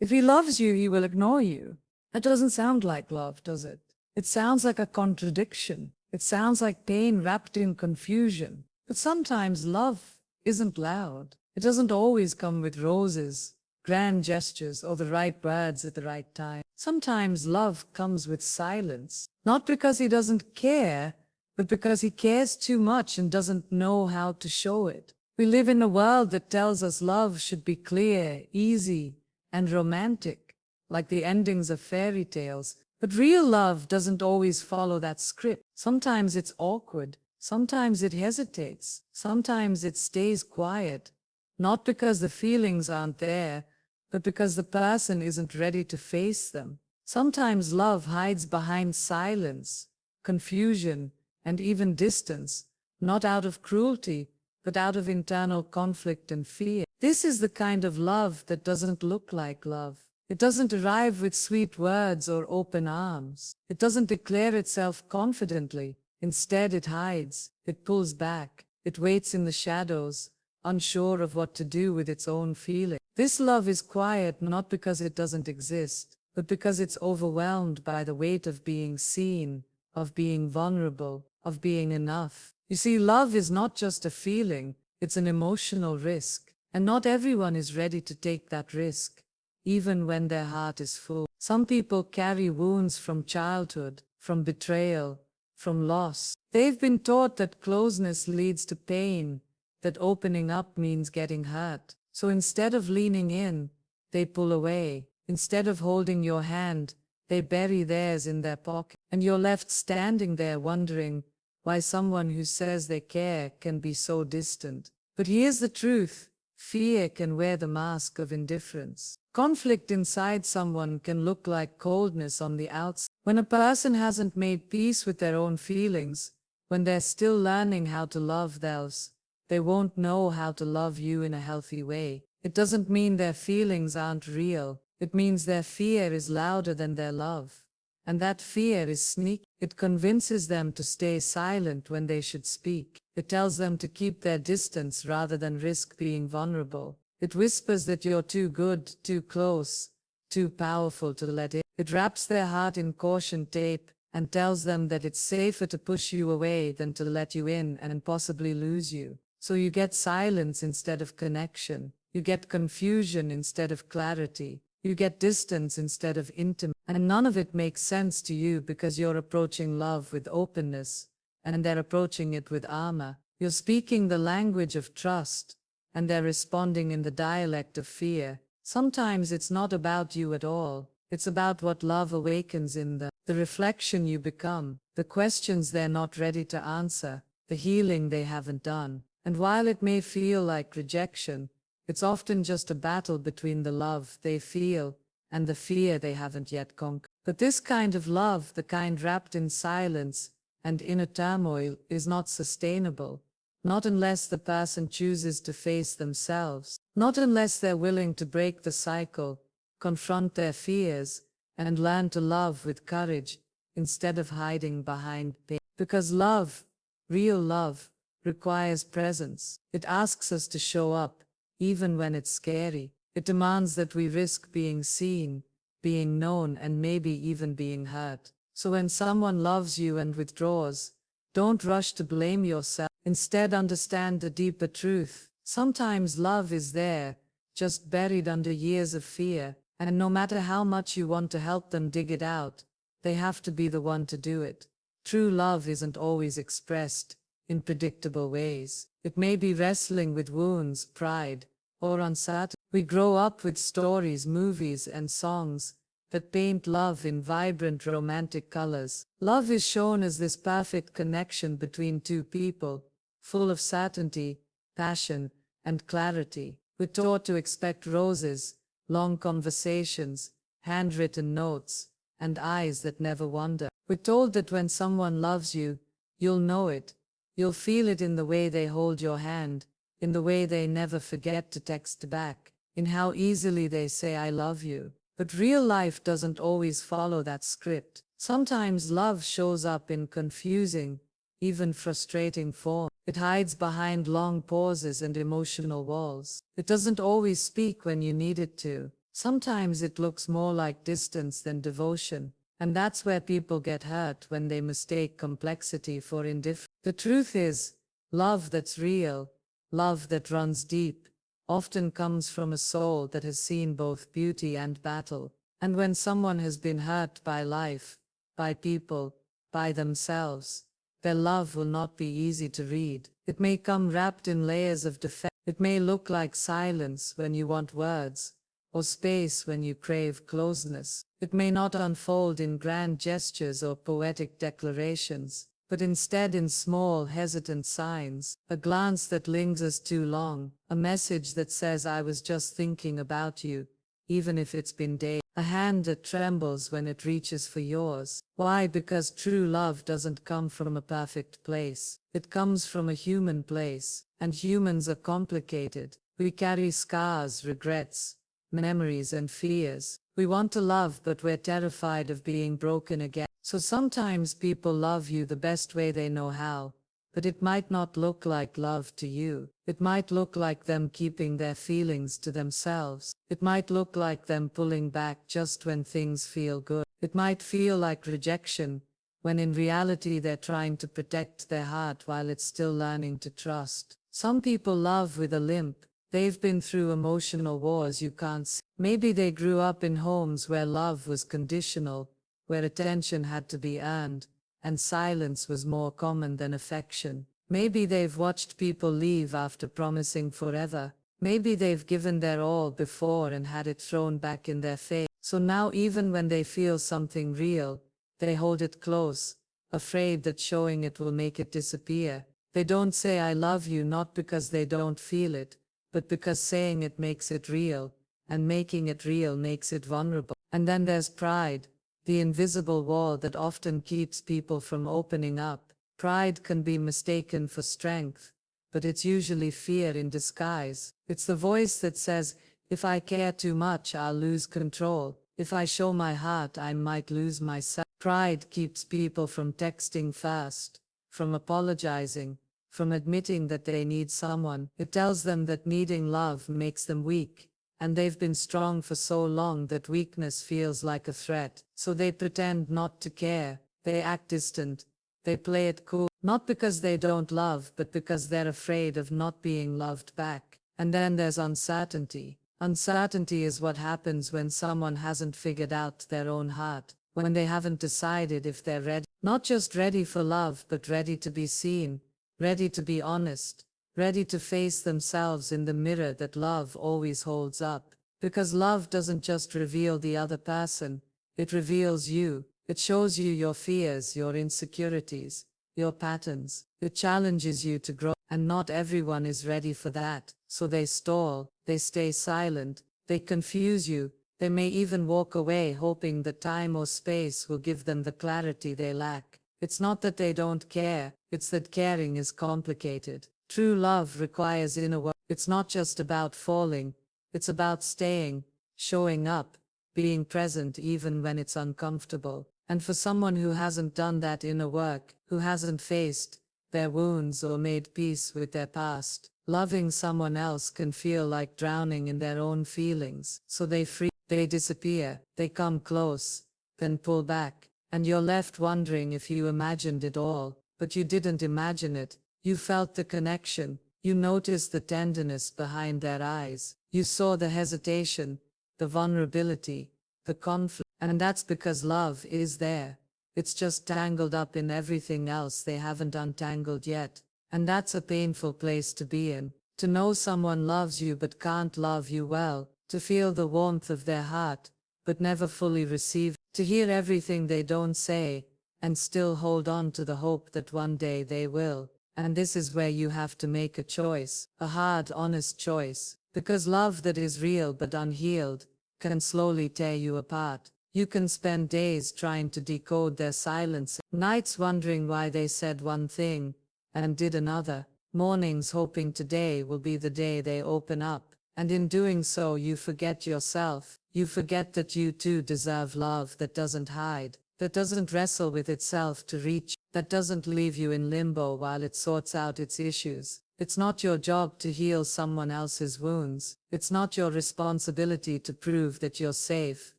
If he loves you, he will ignore you. That doesn't sound like love, does it? It sounds like a contradiction. It sounds like pain wrapped in confusion. But sometimes love isn't loud. It doesn't always come with roses, grand gestures, or the right words at the right time. Sometimes love comes with silence. Not because he doesn't care, but because he cares too much and doesn't know how to show it. We live in a world that tells us love should be clear, easy, and romantic, like the endings of fairy tales. But real love doesn't always follow that script. Sometimes it's awkward. Sometimes it hesitates. Sometimes it stays quiet. Not because the feelings aren't there, but because the person isn't ready to face them. Sometimes love hides behind silence, confusion, and even distance, not out of cruelty, but out of internal conflict and fear. This is the kind of love that doesn't look like love. It doesn't arrive with sweet words or open arms. It doesn't declare itself confidently. Instead, it hides, it pulls back, it waits in the shadows, unsure of what to do with its own feeling. This love is quiet not because it doesn't exist, but because it's overwhelmed by the weight of being seen, of being vulnerable, of being enough. You see, love is not just a feeling, it's an emotional risk, and not everyone is ready to take that risk, even when their heart is full. Some people carry wounds from childhood, from betrayal, from loss. They've been taught that closeness leads to pain, that opening up means getting hurt. So instead of leaning in, they pull away. Instead of holding your hand, they bury theirs in their pocket. And you're left standing there wondering why someone who says they care can be so distant. But here's the truth. Fear can wear the mask of indifference. Conflict inside someone can look like coldness on the outside. When a person hasn't made peace with their own feelings, when they're still learning how to love theirs, they won't know how to love you in a healthy way. It doesn't mean their feelings aren't real. It means their fear is louder than their love. And that fear is sneaky. It convinces them to stay silent when they should speak. It tells them to keep their distance rather than risk being vulnerable. It whispers that you're too good, too close, too powerful to let in. It wraps their heart in caution tape and tells them that it's safer to push you away than to let you in and possibly lose you. So you get silence instead of connection. You get confusion instead of clarity. You get distance instead of intimacy. And none of it makes sense to you because you're approaching love with openness, and they're approaching it with armor. You're speaking the language of trust, and they're responding in the dialect of fear. Sometimes it's not about you at all. It's about what love awakens in them, the reflection you become, the questions they're not ready to answer, the healing they haven't done. And while it may feel like rejection, it's often just a battle between the love they feel and the fear they haven't yet conquered. But this kind of love, the kind wrapped in silence and inner turmoil, is not sustainable. Not unless the person chooses to face themselves. Not unless they're willing to break the cycle, confront their fears, and learn to love with courage instead of hiding behind pain. Because love, real love, requires presence. It asks us to show up, even when it's scary. It demands that we risk being seen, being known, and maybe even being hurt. So when someone loves you and withdraws, don't rush to blame yourself. Instead, understand the deeper truth. Sometimes love is there, just buried under years of fear, and no matter how much you want to help them dig it out, they have to be the one to do it. True love isn't always expressed in predictable ways. It may be wrestling with wounds, pride, or uncertainty. We grow up with stories, movies, and songs that paint love in vibrant romantic colors. Love is shown as this perfect connection between two people, full of certainty, passion, and clarity. We're taught to expect roses, long conversations, handwritten notes, and eyes that never wander. We're told that when someone loves you, you'll know it. You'll feel it in the way they hold your hand, in the way they never forget to text back, in how easily they say I love you. But real life doesn't always follow that script. Sometimes love shows up in confusing, even frustrating form. It hides behind long pauses and emotional walls. It doesn't always speak when you need it to. Sometimes it looks more like distance than devotion, and that's where people get hurt when they mistake complexity for indifference. The truth is, love that's real, love that runs deep, often comes from a soul that has seen both beauty and battle. And when someone has been hurt by life, by people, by themselves, their love will not be easy to read. It may come wrapped in layers of defense. It may look like silence when you want words, or space when you crave closeness. It may not unfold in grand gestures or poetic declarations, but instead in small, hesitant signs, a glance that lingers too long, a message that says I was just thinking about you, even if it's been days, a hand that trembles when it reaches for yours. Why? Because true love doesn't come from a perfect place. It comes from a human place, and humans are complicated. We carry scars, regrets, memories and fears. We want to love, but we're terrified of being broken again. So sometimes people love you the best way they know how, but it might not look like love to you. It might look like them keeping their feelings to themselves. It might look like them pulling back just when things feel good. It might feel like rejection, when in reality they're trying to protect their heart while it's still learning to trust. Some people love with a limp. They've been through emotional wars you can't see. Maybe they grew up in homes where love was conditional, where attention had to be earned, and silence was more common than affection. Maybe they've watched people leave after promising forever. Maybe they've given their all before and had it thrown back in their face. So now even when they feel something real, they hold it close, afraid that showing it will make it disappear. They don't say I love you not because they don't feel it, but because saying it makes it real, and making it real makes it vulnerable. And then there's pride, the invisible wall that often keeps people from opening up. Pride can be mistaken for strength, but it's usually fear in disguise. It's the voice that says, if I care too much, I'll lose control. If I show my heart, I might lose myself. Pride keeps people from texting fast, from apologizing, from admitting that they need someone. It tells them that needing love makes them weak, and they've been strong for so long that weakness feels like a threat. So they pretend not to care, they act distant, they play it cool, not because they don't love, but because they're afraid of not being loved back. And then there's uncertainty. Uncertainty is what happens when someone hasn't figured out their own heart, when they haven't decided if they're ready, not just ready for love, but ready to be seen, ready to be honest, ready to face themselves in the mirror that love always holds up. Because love doesn't just reveal the other person, it reveals you. It shows you your fears, your insecurities, your patterns. It challenges you to grow. And not everyone is ready for that. So they stall, they stay silent, they confuse you. They may even walk away hoping that time or space will give them the clarity they lack. It's not that they don't care, it's that caring is complicated. True love requires inner work. It's not just about falling, it's about staying, showing up, being present even when it's uncomfortable. And for someone who hasn't done that inner work, who hasn't faced their wounds or made peace with their past, loving someone else can feel like drowning in their own feelings. So they disappear, they come close, then pull back, and you're left wondering if you imagined it all, but you didn't imagine it. You felt the connection, you noticed the tenderness behind their eyes, you saw the hesitation, the vulnerability, the conflict, and that's because love is there. It's just tangled up in everything else they haven't untangled yet. And that's a painful place to be in. To know someone loves you but can't love you well. To feel the warmth of their heart, but never fully receive. To hear everything they don't say, and still hold on to the hope that one day they will. And this is where you have to make a choice. A hard, honest choice. Because love that is real but unhealed can slowly tear you apart. You can spend days trying to decode their silence, nights wondering why they said one thing and did another, mornings hoping today will be the day they open up. And in doing so, you forget yourself. You forget that you too deserve love that doesn't hide, that doesn't wrestle with itself to reach, that doesn't leave you in limbo while it sorts out its issues. It's not your job to heal someone else's wounds. It's not your responsibility to prove that you're safe,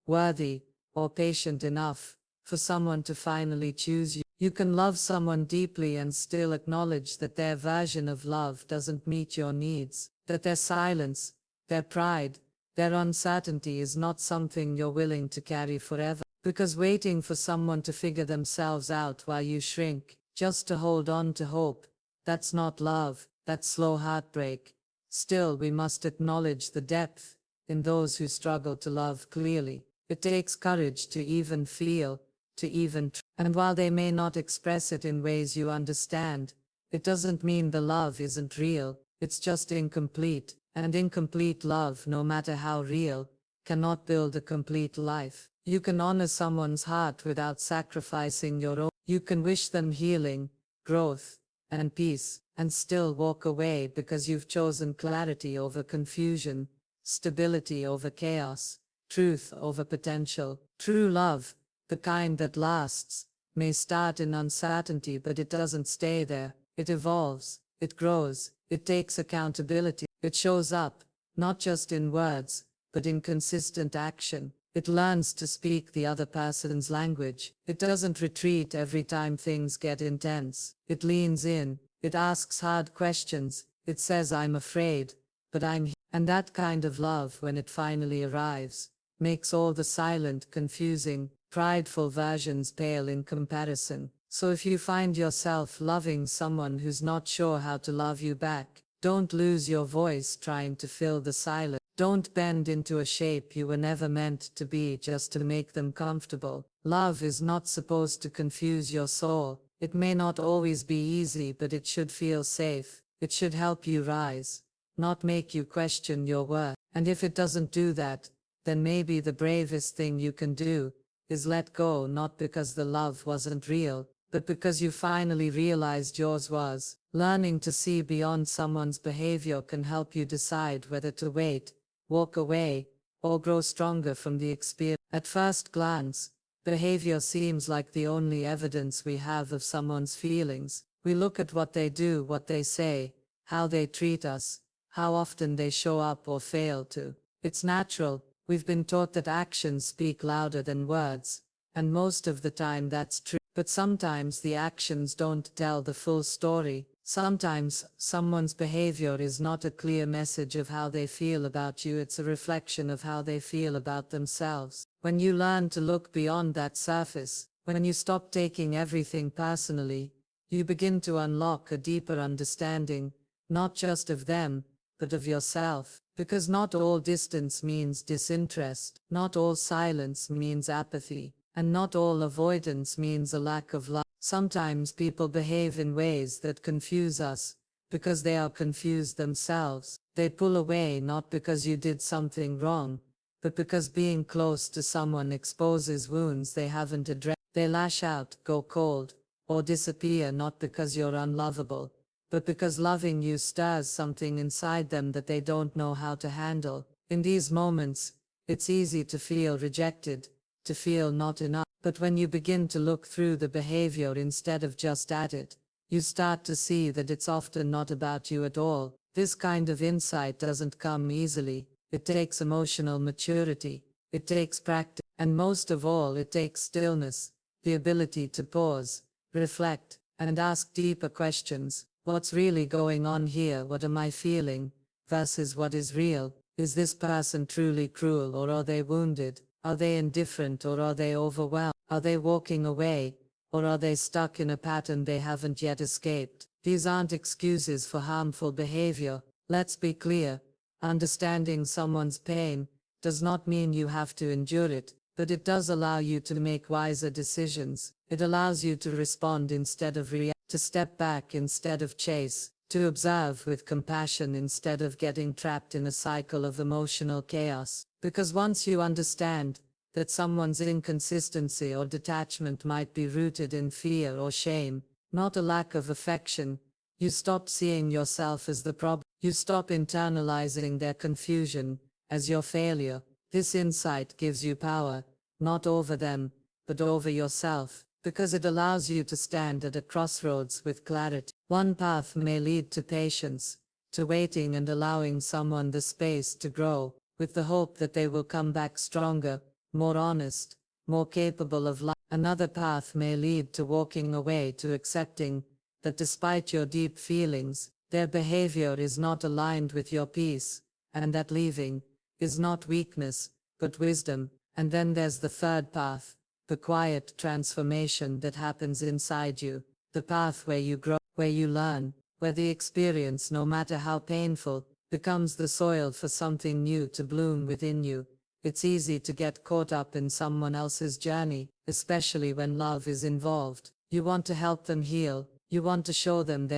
worthy, or patient enough for someone to finally choose you. You can love someone deeply and still acknowledge that their version of love doesn't meet your needs, that their silence, their pride, their uncertainty is not something you're willing to carry forever. Because waiting for someone to figure themselves out while you shrink, just to hold on to hope, that's not love, that's slow heartbreak. Still, we must acknowledge the depth in those who struggle to love clearly. It takes courage to even feel, to even and while they may not express it in ways you understand, it doesn't mean the love isn't real, it's just incomplete, and incomplete love, no matter how real, cannot build a complete life. You can honor someone's heart without sacrificing your own. You can wish them healing, growth, and peace, and still walk away because you've chosen clarity over confusion, stability over chaos, truth over potential. True love, the kind that lasts, may start in uncertainty, but it doesn't stay there. It evolves, it grows, it takes accountability. It shows up, not just in words, but in consistent action. It learns to speak the other person's language. It doesn't retreat every time things get intense. It leans in, it asks hard questions, it says, I'm afraid, but I'm here. And that kind of love, when it finally arrives, makes all the silent, confusing, prideful versions pale in comparison. So if you find yourself loving someone who's not sure how to love you back, don't lose your voice trying to fill the silence. Don't bend into a shape you were never meant to be just to make them comfortable. Love is not supposed to confuse your soul. It may not always be easy, but it should feel safe. It should help you rise, not make you question your worth. And if it doesn't do that, then maybe the bravest thing you can do is let go, not because the love wasn't real, but because you finally realized yours was. Learning to see beyond someone's behavior can help you decide whether to wait, walk away, or grow stronger from the experience. At first glance, behavior seems like the only evidence we have of someone's feelings. We look at what they do, what they say, how they treat us, how often they show up or fail to. It's natural. We've been taught that actions speak louder than words, and most of the time that's true. But sometimes the actions don't tell the full story. Sometimes someone's behavior is not a clear message of how they feel about you, it's a reflection of how they feel about themselves. When you learn to look beyond that surface, when you stop taking everything personally, you begin to unlock a deeper understanding, not just of them, but of yourself. Because not all distance means disinterest, not all silence means apathy, and not all avoidance means a lack of love. Sometimes people behave in ways that confuse us, because they are confused themselves. They pull away not because you did something wrong, but because being close to someone exposes wounds they haven't addressed. They lash out, go cold, or disappear not because you're unlovable, but because loving you stirs something inside them that they don't know how to handle. In these moments, it's easy to feel rejected, to feel not enough. But when you begin to look through the behavior instead of just at it, you start to see that it's often not about you at all. This kind of insight doesn't come easily. It takes emotional maturity, it takes practice, and most of all, it takes stillness, the ability to pause, reflect, and ask deeper questions. What's really going on here? What am I feeling? Versus what is real? Is this person truly cruel, or are they wounded? Are they indifferent, or are they overwhelmed? Are they walking away, or are they stuck in a pattern they haven't yet escaped? These aren't excuses for harmful behavior. Let's be clear. Understanding someone's pain does not mean you have to endure it, but it does allow you to make wiser decisions. It allows you to respond instead of react, to step back instead of chase, to observe with compassion instead of getting trapped in a cycle of emotional chaos. Because once you understand that someone's inconsistency or detachment might be rooted in fear or shame, not a lack of affection, you stop seeing yourself as the problem. You stop internalizing their confusion as your failure. This insight gives you power, not over them, but over yourself, because it allows you to stand at a crossroads with clarity. One path may lead to patience, to waiting and allowing someone the space to grow, with the hope that they will come back stronger, more honest, more capable of life. Another path may lead to walking away, to accepting that despite your deep feelings, their behavior is not aligned with your peace, and that leaving is not weakness, but wisdom. And then there's the third path, the quiet transformation that happens inside you, the path where you grow, where you learn, where the experience, no matter how painful, becomes the soil for something new to bloom within you. It's easy to get caught up in someone else's journey, especially when love is involved. You want to help them heal, you want to show them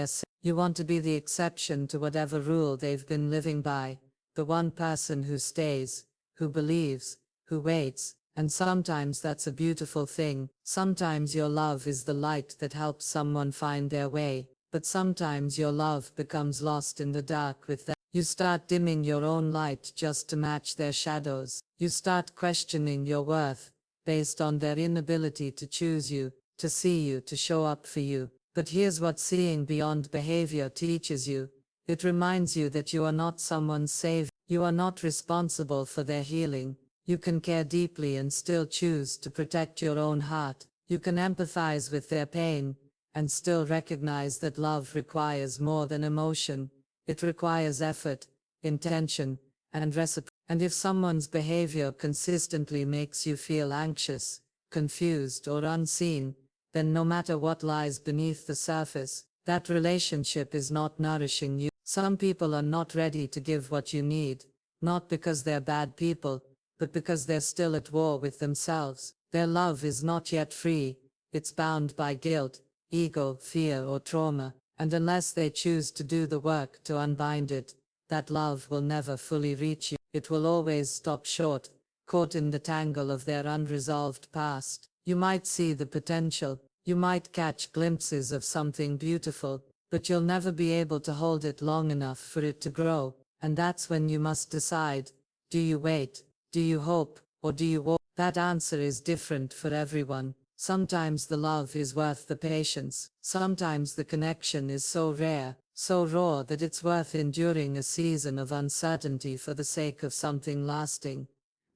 you want to be the exception to whatever rule they've been living by, the one person who stays, who believes, who waits. And sometimes that's a beautiful thing. Sometimes your love is the light that helps someone find their way, but sometimes your love becomes lost in the dark with them. You start dimming your own light just to match their shadows. You start questioning your worth based on their inability to choose you, to see you, to show up for you. But here's what seeing beyond behavior teaches you. It reminds you that you are not someone's savior. You are not responsible for their healing. You can care deeply and still choose to protect your own heart. You can empathize with their pain and still recognize that love requires more than emotion. It requires effort, intention, and reciprocity. And if someone's behavior consistently makes you feel anxious, confused, or unseen, then no matter what lies beneath the surface, that relationship is not nourishing you. Some people are not ready to give what you need, not because they're bad people, but because they're still at war with themselves. Their love is not yet free, it's bound by guilt, ego, fear, or trauma, and unless they choose to do the work to unbind it, that love will never fully reach you. It will always stop short, caught in the tangle of their unresolved past. You might see the potential, you might catch glimpses of something beautiful, but you'll never be able to hold it long enough for it to grow, and that's when you must decide, do you wait? Do you hope, or do you walk? That answer is different for everyone. Sometimes the love is worth the patience. Sometimes the connection is so rare, so raw that it's worth enduring a season of uncertainty for the sake of something lasting.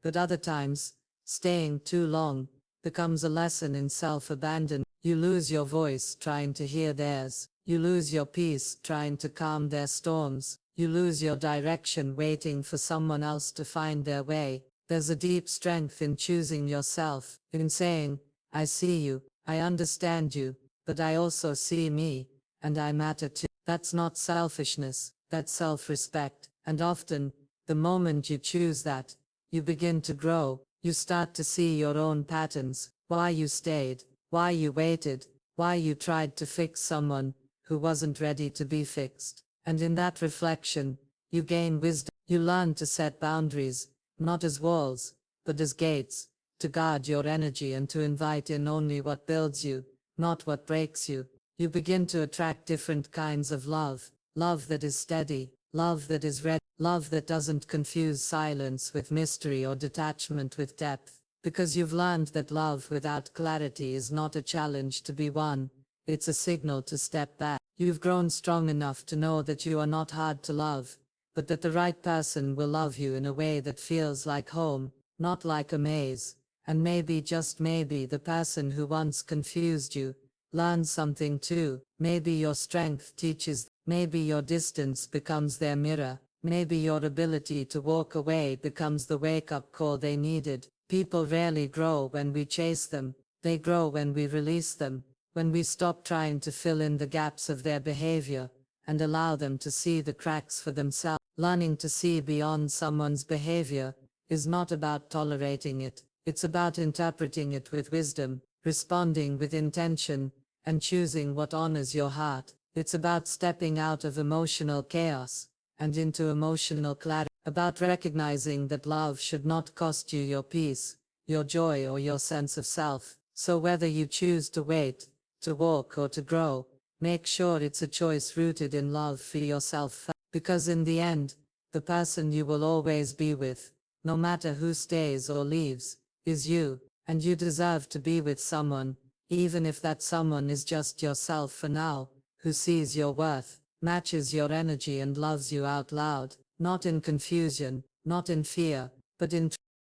But other times, staying too long becomes a lesson in self-abandonment. You lose your voice trying to hear theirs. You lose your peace trying to calm their storms. You lose your direction waiting for someone else to find their way. There's a deep strength in choosing yourself, in saying, I see you, I understand you, but I also see me, and I matter too. That's not selfishness, that's self-respect. And often, the moment you choose that, you begin to grow. You start to see your own patterns, why you stayed, why you waited, why you tried to fix someone who wasn't ready to be fixed. And in that reflection, you gain wisdom. You learn to set boundaries, not as walls, but as gates, to guard your energy and to invite in only what builds you, not what breaks you. You begin to attract different kinds of love, love that is steady, love that is ready, love that doesn't confuse silence with mystery or detachment with depth, because you've learned that love without clarity is not a challenge to be won, it's a signal to step back. You've grown strong enough to know that you are not hard to love, but that the right person will love you in a way that feels like home, not like a maze. And maybe, just maybe, the person who once confused you learns something too. Maybe your strength teaches, maybe your distance becomes their mirror, maybe your ability to walk away becomes the wake-up call they needed. People rarely grow when we chase them, they grow when we release them, when we stop trying to fill in the gaps of their behavior, and allow them to see the cracks for themselves. Learning to see beyond someone's behavior is not about tolerating it, it's about interpreting it with wisdom, responding with intention, and choosing what honors your heart. It's about stepping out of emotional chaos and into emotional clarity, about recognizing that love should not cost you your peace, your joy, or your sense of self. So whether you choose to wait, to walk, or to grow, make sure it's a choice rooted in love for yourself. Because in the end, the person you will always be with, no matter who stays or leaves, is you, and you deserve to be with someone, even if that someone is just yourself for now, who sees your worth, matches your energy and loves you out loud, not in confusion, not in fear, but in